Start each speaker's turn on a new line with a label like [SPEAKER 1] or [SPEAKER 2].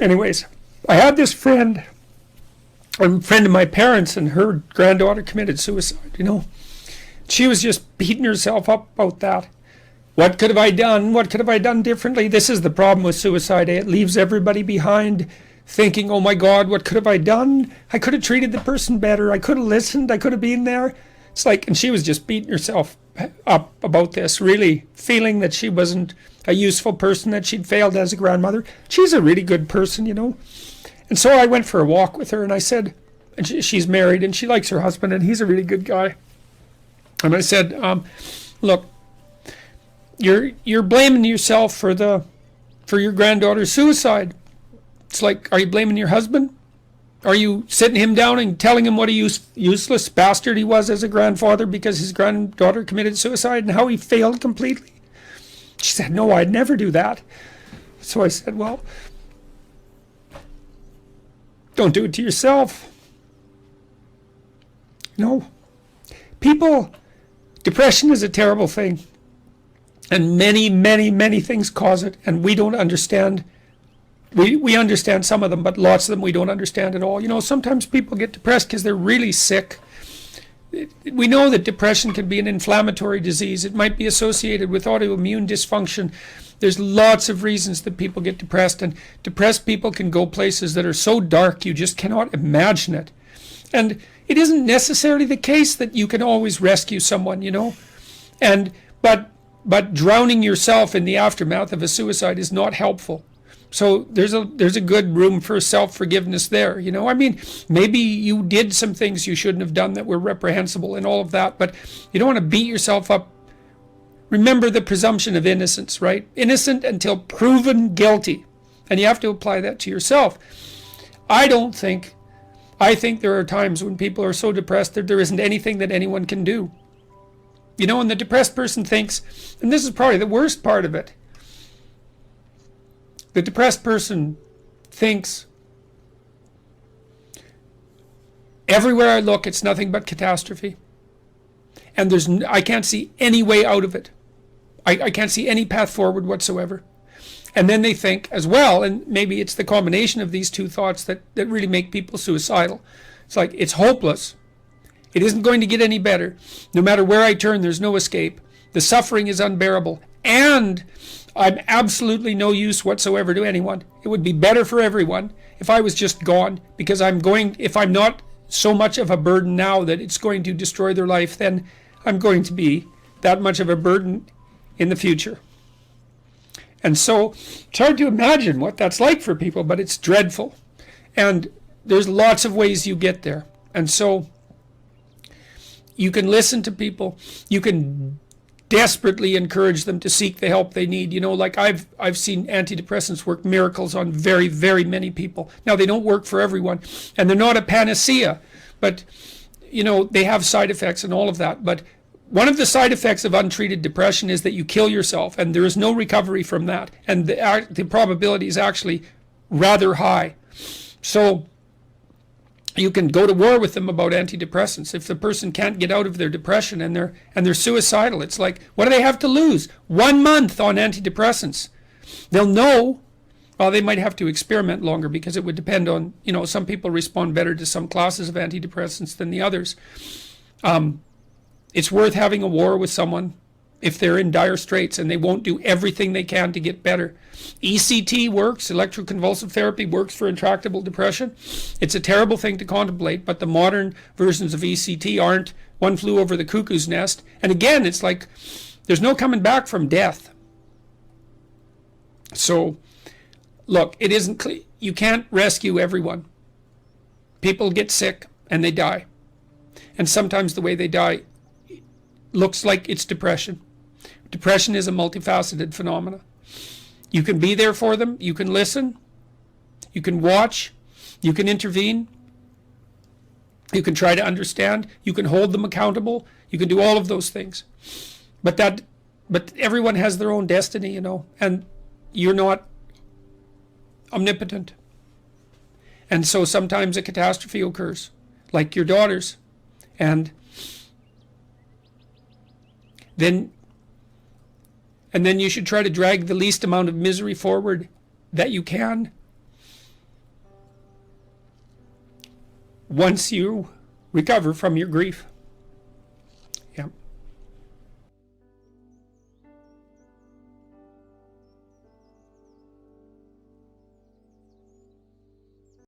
[SPEAKER 1] Anyways, I had this friend, a friend of my parents, and her granddaughter committed suicide. She was just beating herself up about that. What could have I done? What could have I done differently? This is the problem with suicide. It leaves everybody behind thinking, oh my God, what could have I done? I could have treated the person better. I could have listened. I could have been there. It's like, and she was just beating herself up about this, really feeling that she wasn't a useful person, that she'd failed as a grandmother. She's a really good person. And so I went for a walk with her, and I said, and she's married and she likes her husband, and he's a really good guy. And I said, look, you're blaming yourself for your granddaughter's suicide. It's like, are you blaming your husband? Are you sitting him down and telling him what a useless bastard he was as a grandfather because his granddaughter committed suicide and how he failed completely? She said, no, I'd never do that. So I said, well, don't do it to yourself. Depression is a terrible thing. And many, many, many things cause it, and we don't understand. We understand some of them, but lots of them we don't understand at all. Sometimes people get depressed because they're really sick. We know that depression can be an inflammatory disease. It might be associated with autoimmune dysfunction. There's lots of reasons that people get depressed, and depressed people can go places that are so dark you just cannot imagine it. And it isn't necessarily the case that you can always rescue someone, but drowning yourself in the aftermath of a suicide is not helpful. So there's a good room for self-forgiveness there. Maybe you did some things you shouldn't have done that were reprehensible and all of that, but you don't want to beat yourself up. Remember the presumption of innocence, right? Innocent until proven guilty. And you have to apply that to yourself. I think there are times when people are so depressed that there isn't anything that anyone can do. And the depressed person thinks, and this is probably the worst part of it, the depressed person thinks, everywhere I look, it's nothing but catastrophe. And I can't see any way out of it. I can't see any path forward whatsoever. And then they think as well, and maybe it's the combination of these two thoughts that really make people suicidal. It's like, it's hopeless. It isn't going to get any better. No matter where I turn, there's no escape. The suffering is unbearable. And I'm absolutely no use whatsoever to anyone. It would be better for everyone if I was just gone, because if I'm not so much of a burden now that it's going to destroy their life, then I'm going to be that much of a burden in the future. And so it's hard to imagine what that's like for people, but it's dreadful. And there's lots of ways you get there. And so you can listen to people. You can desperately encourage them to seek the help they need. Like I've seen antidepressants work miracles on very, very many people. Now, they don't work for everyone, and they're not a panacea, but they have side effects and all of that. But one of the side effects of untreated depression is that you kill yourself, and there is no recovery from that. And the probability is actually rather high. So you can go to war with them about antidepressants. If the person can't get out of their depression and they're suicidal, it's like, what do they have to lose? 1 month on antidepressants. They'll know. Well, they might have to experiment longer, because it would depend on, some people respond better to some classes of antidepressants than the others. It's worth having a war with someone if they're in dire straits and they won't do everything they can to get better. ECT works, electroconvulsive therapy works for intractable depression. It's a terrible thing to contemplate, but the modern versions of ECT aren't. One flew over the cuckoo's nest. And again, it's like there's no coming back from death. So, look, it isn't clear. You can't rescue everyone. People get sick and they die. And sometimes the way they die looks like it's depression. Depression is a multifaceted phenomenon. You can be there for them. You can listen. You can watch. You can intervene. You can try to understand. You can hold them accountable. You can do all of those things. But everyone has their own destiny, and you're not omnipotent. And so sometimes a catastrophe occurs, like your daughter's. And then you should try to drag the least amount of misery forward that you can. once you recover from your grief.